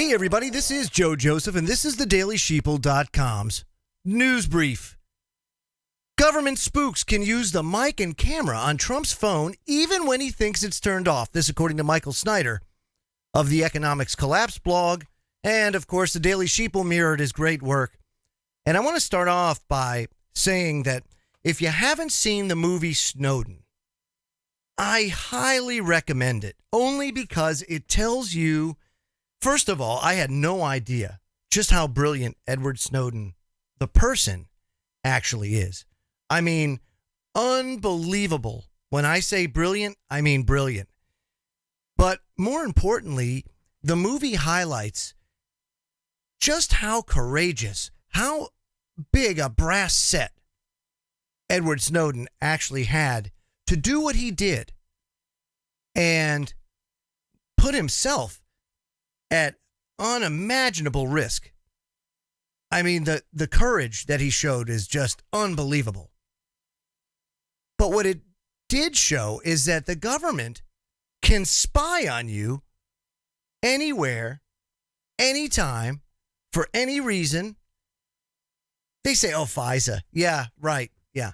Hey everybody, this is Joe Joseph, and this is the DailySheeple.com's news brief. Government spooks can use the mic and camera on Trump's phone even when he thinks it's turned off. This according to Michael Snyder of the Economics Collapse blog, and of course the Daily Sheeple mirrored his great work. And I want to start off by saying that if you haven't seen the movie Snowden, I highly recommend it, only because it tells you. First of all, I had no idea just how brilliant Edward Snowden, the person, actually is. I mean, unbelievable. When I say brilliant, I mean brilliant. But more importantly, the movie highlights just how courageous, how big a brass set Edward Snowden actually had to do what he did and put himself at unimaginable risk. I mean, the courage that he showed is just unbelievable. But what it did show is that the government can spy on you anywhere, anytime, for any reason. They say, oh, FISA. Yeah, right. Yeah.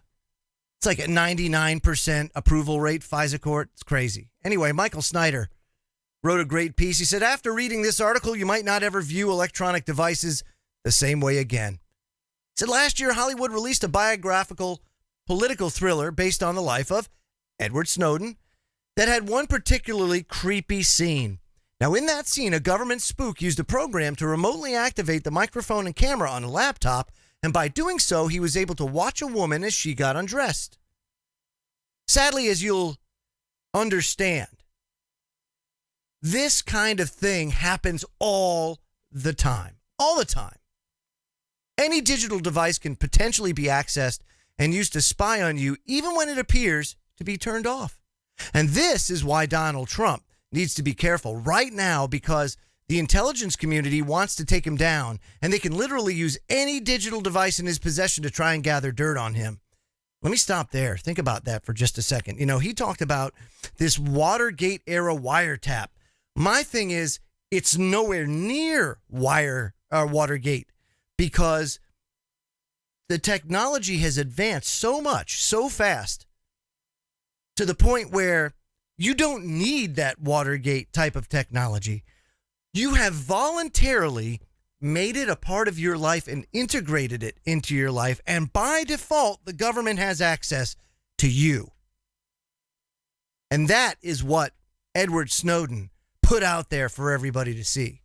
It's like a 99% approval rate, FISA court. It's crazy. Anyway, Michael Snyder wrote a great piece. He said, after reading this article, you might not ever view electronic devices the same way again. He said, last year, Hollywood released a biographical political thriller based on the life of Edward Snowden that had one particularly creepy scene. Now, in that scene, a government spook used a program to remotely activate the microphone and camera on a laptop, and by doing so, he was able to watch a woman as she got undressed. Sadly, as you'll understand, this kind of thing happens all the time. All the time. Any digital device can potentially be accessed and used to spy on you, even when it appears to be turned off. And this is why Donald Trump needs to be careful right now, because the intelligence community wants to take him down, and they can literally use any digital device in his possession to try and gather dirt on him. Let me stop there. Think about that for just a second. You know, he talked about this Watergate era wiretap. My thing is, it's nowhere near Watergate, because the technology has advanced so much, so fast, to the point where you don't need that Watergate type of technology. You have voluntarily made it a part of your life and integrated it into your life, and by default, the government has access to you. And that is what Edward Snowden put out there for everybody to see.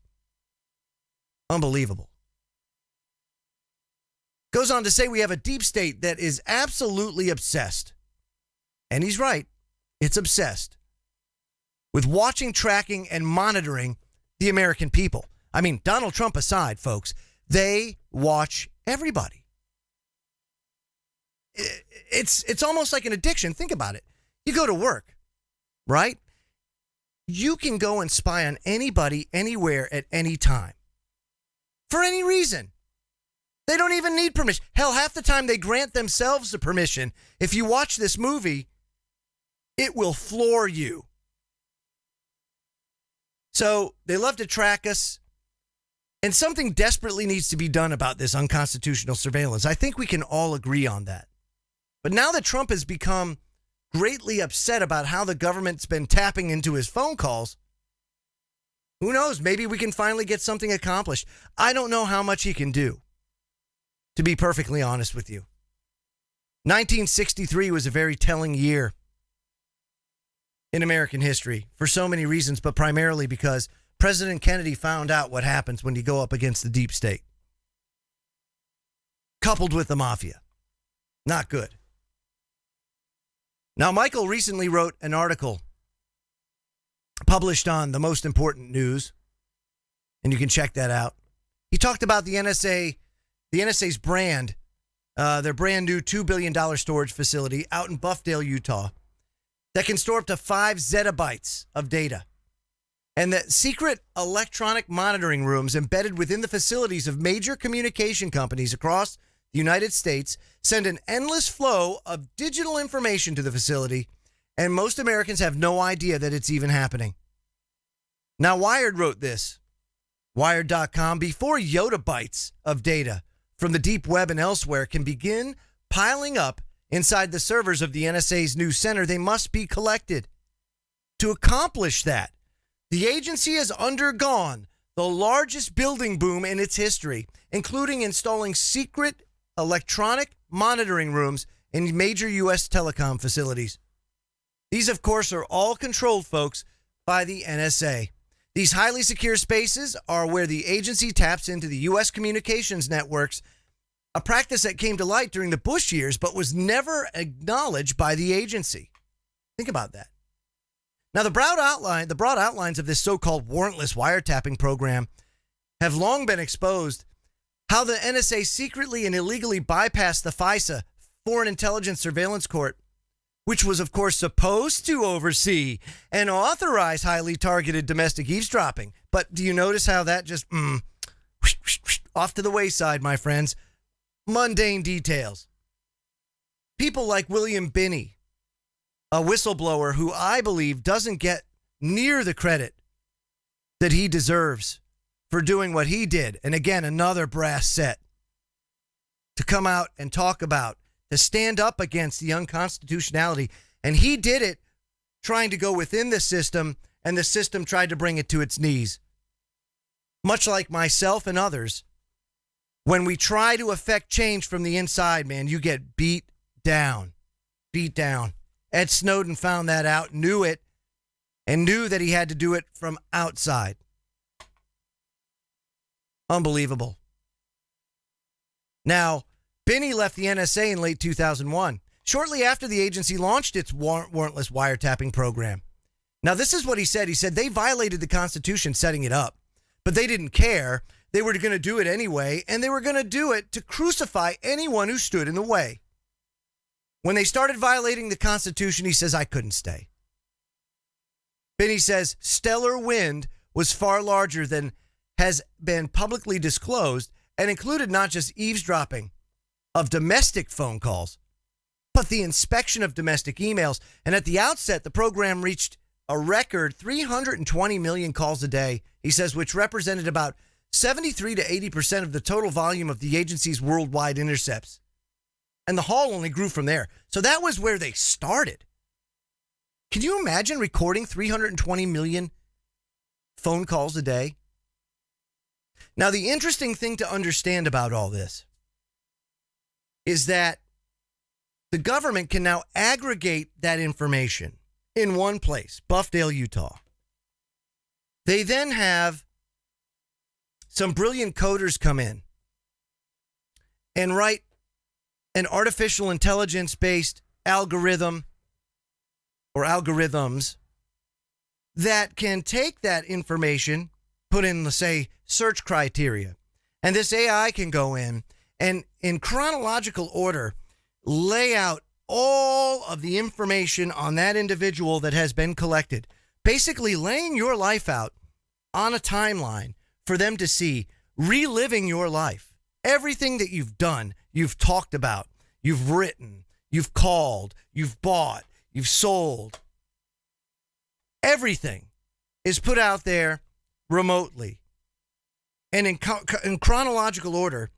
Unbelievable. Goes on to say we have a deep state that is absolutely obsessed. And he's right. It's obsessed with watching, tracking, and monitoring the American people. I mean, Donald Trump aside, folks, they watch everybody. It's almost like an addiction. Think about it. You go to work, right? You can go and spy on anybody, anywhere, at any time. For any reason. They don't even need permission. Hell, half the time they grant themselves the permission. If you watch this movie, it will floor you. So they love to track us. And something desperately needs to be done about this unconstitutional surveillance. I think we can all agree on that. But now that Trump has become greatly upset about how the government's been tapping into his phone calls, who knows? Maybe we can finally get something accomplished. I don't know how much he can do, to be perfectly honest with you. 1963 was a very telling year in American history for so many reasons, but primarily because President Kennedy found out what happens when you go up against the deep state, coupled with the mafia. Not good. Now, Michael recently wrote an article published on The Most Important News, and you can check that out. He talked about the NSA's brand, their brand new $2 billion storage facility out in Buffdale, Utah, that can store up to 5 zettabytes of data. And that secret electronic monitoring rooms embedded within the facilities of major communication companies across the United States send an endless flow of digital information to the facility, and most Americans have no idea that it's even happening. Now, Wired wrote this. Wired.com, before yottabytes of data from the deep web and elsewhere can begin piling up inside the servers of the NSA's new center, they must be collected. To accomplish that, the agency has undergone the largest building boom in its history, including installing secret electronic monitoring rooms in major U.S. telecom facilities. These, of course, are all controlled, folks, by the NSA. These highly secure spaces are where the agency taps into the U.S. communications networks, a practice that came to light during the Bush years but was never acknowledged by the agency. Think about that. Now, the broad outlines of this so-called warrantless wiretapping program have long been exposed. How the NSA secretly and illegally bypassed the FISA, Foreign Intelligence Surveillance Court, which was, of course, supposed to oversee and authorize highly targeted domestic eavesdropping. But do you notice how that just off to the wayside, my friends? Mundane details. People like William Binney, a whistleblower who I believe doesn't get near the credit that he deserves for doing what he did. And again, another brass set to come out and talk about, to stand up against the unconstitutionality. And he did it trying to go within the system, and the system tried to bring it to its knees. Much like myself and others, when we try to affect change from the inside, man, you get beat down. Beat down. Ed Snowden found that out, knew it, and knew that he had to do it from outside. Unbelievable. Now, Binney left the NSA in late 2001, shortly after the agency launched its warrantless wiretapping program. Now, this is what he said. He said they violated the Constitution setting it up, but they didn't care. They were going to do it anyway, and they were going to do it to crucify anyone who stood in the way. When they started violating the Constitution, he says, I couldn't stay. Binney says stellar wind was far larger than has been publicly disclosed and included not just eavesdropping of domestic phone calls, but the inspection of domestic emails. And at the outset, the program reached a record 320 million calls a day, he says, which represented about 73 to 80% of the total volume of the agency's worldwide intercepts. And the haul only grew from there. So that was where they started. Can you imagine recording 320 million phone calls a day? Now, the interesting thing to understand about all this is that the government can now aggregate that information in one place, Buffdale, Utah. They then have some brilliant coders come in and write an artificial intelligence-based algorithm or algorithms that can take that information, put in, let's say, search criteria, and this AI can go in and in chronological order lay out all of the information on that individual that has been collected, basically laying your life out on a timeline for them to see, reliving your life. Everything that you've done, you've talked about, you've written, you've called, you've bought, you've sold. Everything is put out there remotely and in chronological order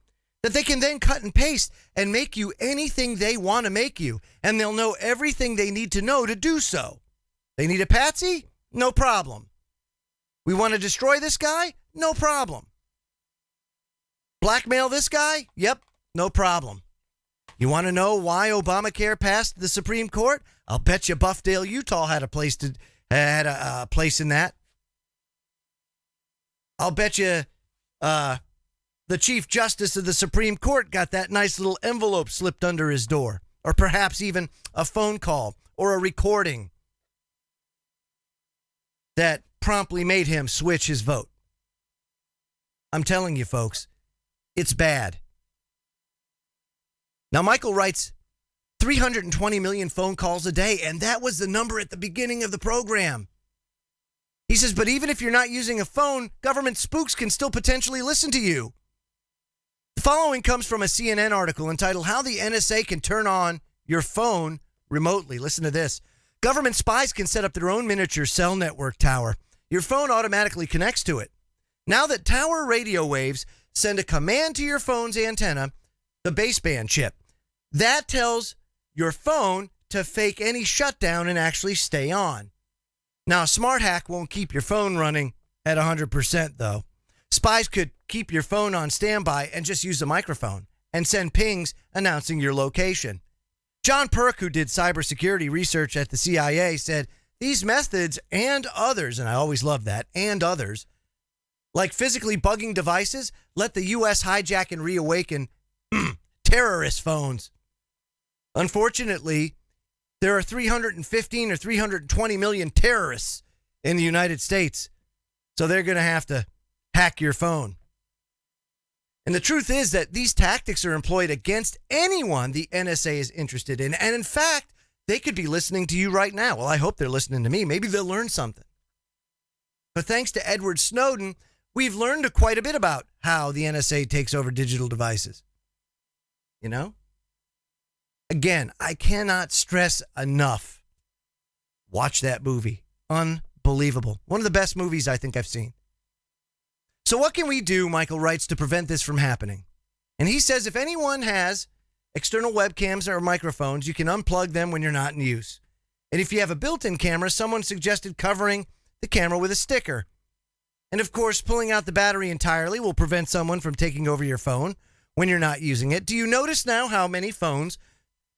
that they can then cut and paste and make you anything they want to make you. And they'll know everything they need to know to do so. They need a patsy? No problem. We want to destroy this guy? No problem. Blackmail this guy? Yep, no problem. You want to know why Obamacare passed the Supreme Court? I'll bet you Buffdale, Utah had a place in that. I'll bet you the Chief Justice of the Supreme Court got that nice little envelope slipped under his door, or perhaps even a phone call or a recording that promptly made him switch his vote. I'm telling you, folks, it's bad. Now, Michael writes 320 million phone calls a day, and that was the number at the beginning of the program. He says, but even if you're not using a phone, government spooks can still potentially listen to you. The following comes from a CNN article entitled How the NSA Can Turn On Your Phone Remotely. Listen to this. Government spies can set up their own miniature cell network tower. Your phone automatically connects to it. Now that tower radio waves send a command to your phone's antenna, the baseband chip, that tells your phone to fake any shutdown and actually stay on. Now, a smart hack won't keep your phone running at 100%, though. Spies could keep your phone on standby and just use a microphone and send pings announcing your location. John Perk, who did cybersecurity research at the CIA, said these methods and others, and I always love that, and others, like physically bugging devices, let the U.S. hijack and reawaken terrorist phones. Unfortunately, there are 315 or 320 million terrorists in the United States, so they're going to have to hack your phone. And the truth is that these tactics are employed against anyone the NSA is interested in. And in fact, they could be listening to you right now. Well, I hope they're listening to me. Maybe they'll learn something. But thanks to Edward Snowden, we've learned quite a bit about how the NSA takes over digital devices. You know? Again, I cannot stress enough. Watch that movie. Unbelievable. One of the best movies I think I've seen. So what can we do, Michael writes, to prevent this from happening? And he says if anyone has external webcams or microphones, you can unplug them when you're not in use. And if you have a built-in camera, someone suggested covering the camera with a sticker. And of course, pulling out the battery entirely will prevent someone from taking over your phone when you're not using it. Do you notice now how many phones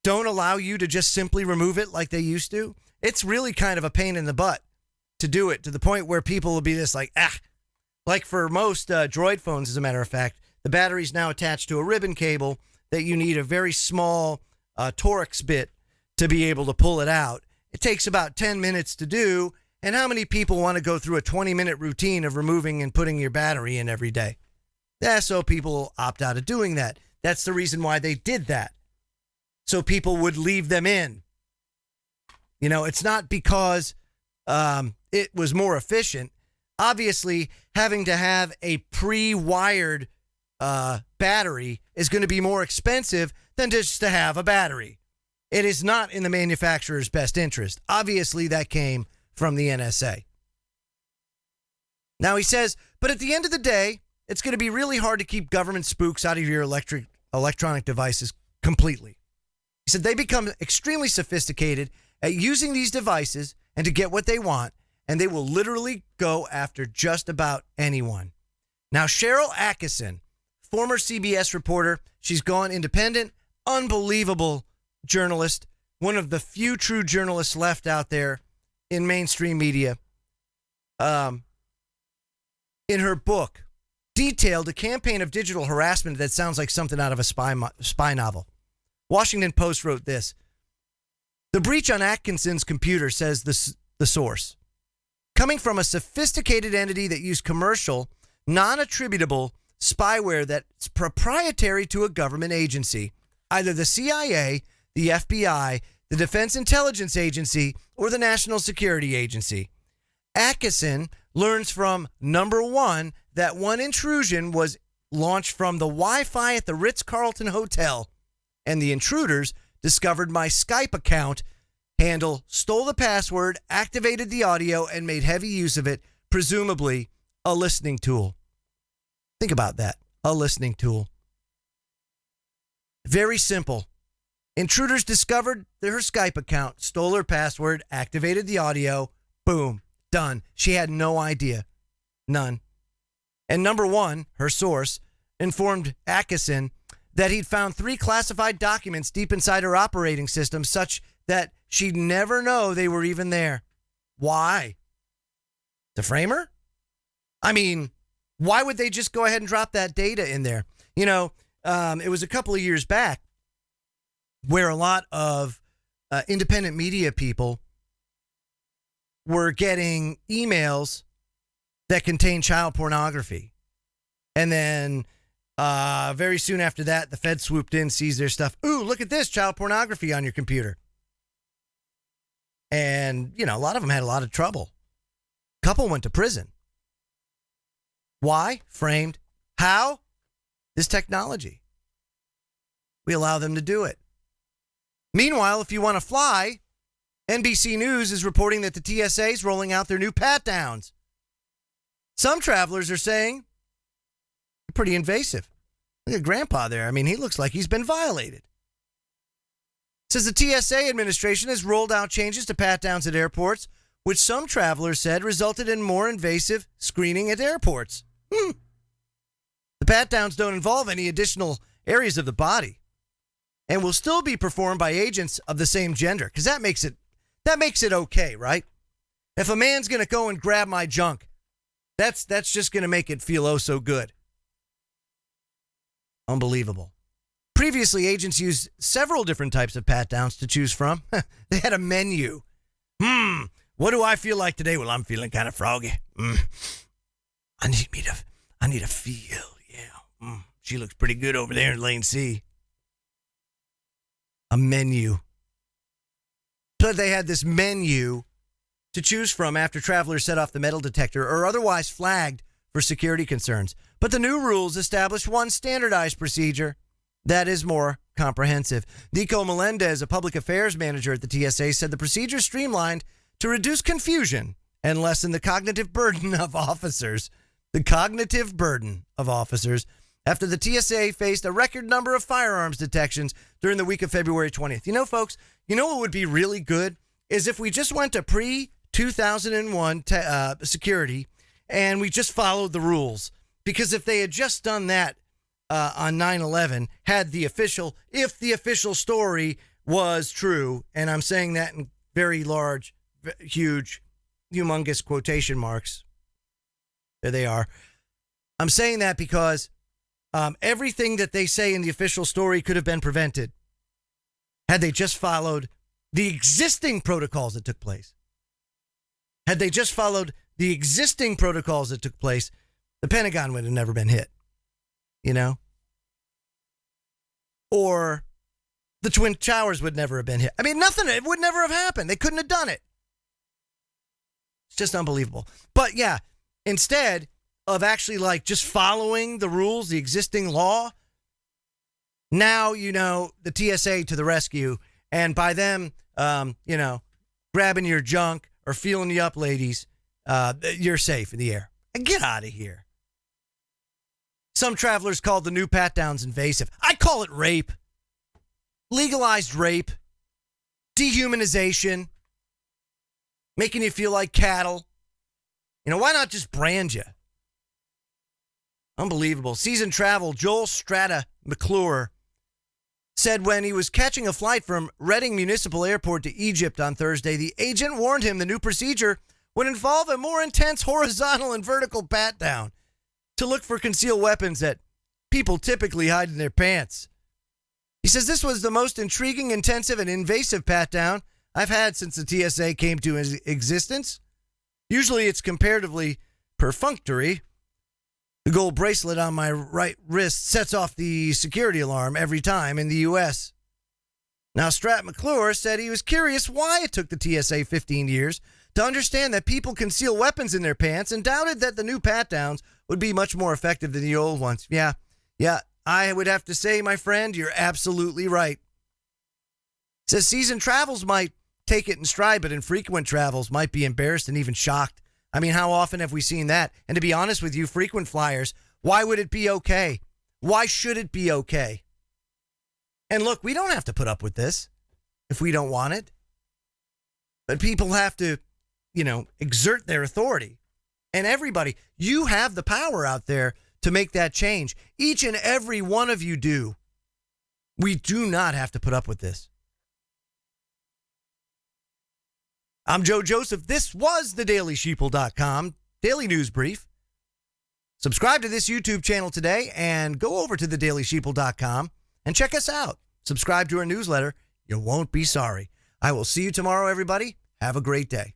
don't allow you to just simply remove it like they used to? It's really kind of a pain in the butt to do it, to the point where people will be this like, like for most Droid phones, as a matter of fact, the battery's now attached to a ribbon cable that you need a very small Torx bit to be able to pull it out. It takes about 10 minutes to do. And how many people want to go through a 20-minute routine of removing and putting your battery in every day? Yeah, so people opt out of doing that. That's the reason why they did that. So people would leave them in. You know, it's not because it was more efficient. Obviously, having to have a pre-wired battery is going to be more expensive than just to have a battery. It is not in the manufacturer's best interest. Obviously, that came from the NSA. Now, he says, but at the end of the day, it's going to be really hard to keep government spooks out of your electronic devices completely. He said they become extremely sophisticated at using these devices and to get what they want, and they will literally go after just about anyone. Now, Cheryl Atkinson, former CBS reporter, she's gone independent, unbelievable journalist, one of the few true journalists left out there in mainstream media. In her book, detailed a campaign of digital harassment that sounds like something out of a spy novel. Washington Post wrote this. The breach on Atkinson's computer, says the source, coming from a sophisticated entity that used commercial, non-attributable spyware that's proprietary to a government agency, either the CIA, the FBI, the Defense Intelligence Agency, or the National Security Agency. Atkinson learns from number one that one intrusion was launched from the Wi-Fi at the Ritz-Carlton Hotel, and the intruders discovered my Skype account handle, stole the password, activated the audio, and made heavy use of it, presumably a listening tool. Think about that, a listening tool. Very simple. Intruders discovered her Skype account, stole her password, activated the audio, boom, done. She had no idea. None. And number one, her source, informed Atkinson that he'd found 3 classified documents deep inside her operating system such that she'd never know they were even there. Why? To frame her? I mean, why would they just go ahead and drop that data in there? You know, it was a couple of years back where a lot of independent media people were getting emails that contained child pornography. And then very soon after that, the Fed swooped in, seized their stuff. Ooh, look at this, child pornography on your computer. And, you know, a lot of them had a lot of trouble. A couple went to prison. Why? Framed. How? This technology. We allow them to do it. Meanwhile, if you want to fly, NBC News is reporting that the TSA is rolling out their new pat-downs. Some travelers are saying pretty invasive. Look at Grandpa there. I mean, he looks like he's been violated. It says the TSA administration has rolled out changes to pat-downs at airports, which some travelers said resulted in more invasive screening at airports. The pat-downs don't involve any additional areas of the body and will still be performed by agents of the same gender, because that makes it okay, right? If a man's going to go and grab my junk, that's just going to make it feel oh so good. Unbelievable. Previously, agents used several different types of pat-downs to choose from. They had a menu. What do I feel like today? Well, I'm feeling kind of froggy. I need a feel. Yeah. She looks pretty good over there in lane C. A menu. So they had this menu to choose from after travelers set off the metal detector or otherwise flagged for security concerns. But the new rules establish one standardized procedure that is more comprehensive. Nico Melendez, a public affairs manager at the TSA, said the procedure streamlined to reduce confusion and lessen the cognitive burden of officers. The cognitive burden of officers after the TSA faced a record number of firearms detections during the week of February 20th. You know, folks, you know what would be really good is if we just went to pre-2001 security and we just followed the rules. Because if they had just done that on 9/11, if the official story was true, and I'm saying that in very large, huge, humongous quotation marks. There they are. I'm saying that because everything that they say in the official story could have been prevented had they just followed the existing protocols that took place. Had they just followed the existing protocols that took place, the Pentagon would have never been hit, you know? Or the Twin Towers would never have been hit. I mean, nothing, it would never have happened. They couldn't have done it. It's just unbelievable. But yeah, instead of actually like just following the rules, the existing law, now, you know, the TSA to the rescue. And by them, grabbing your junk or feeling you up, ladies, you're safe in the air. Get out of here. Some travelers called the new pat-downs invasive. I call it rape. Legalized rape. Dehumanization. Making you feel like cattle. You know, why not just brand you? Unbelievable. Seasoned travel Joel Strata McClure said when he was catching a flight from Reading Municipal Airport to Egypt on Thursday, the agent warned him the new procedure would involve a more intense horizontal and vertical pat-down to look for concealed weapons that people typically hide in their pants. He says this was the most intriguing, intensive, and invasive pat-down I've had since the TSA came to existence. Usually it's comparatively perfunctory. The gold bracelet on my right wrist sets off the security alarm every time in the U.S. Now, Strat McClure said he was curious why it took the TSA 15 years to understand that people conceal weapons in their pants and doubted that the new pat-downs would be much more effective than the old ones. Yeah, I would have to say, my friend, you're absolutely right. It says seasoned travels might take it in stride, but infrequent travels might be embarrassed and even shocked. I mean, how often have we seen that? And to be honest with you, frequent flyers, why would it be okay? Why should it be okay? And look, we don't have to put up with this if we don't want it. But people have to, exert their authority. And everybody, you have the power out there to make that change. Each and every one of you do. We do not have to put up with this. I'm Joe Joseph. This was the DailySheeple.com Daily News Brief. Subscribe to this YouTube channel today and go over to the DailySheeple.com and check us out. Subscribe to our newsletter. You won't be sorry. I will see you tomorrow, everybody. Have a great day.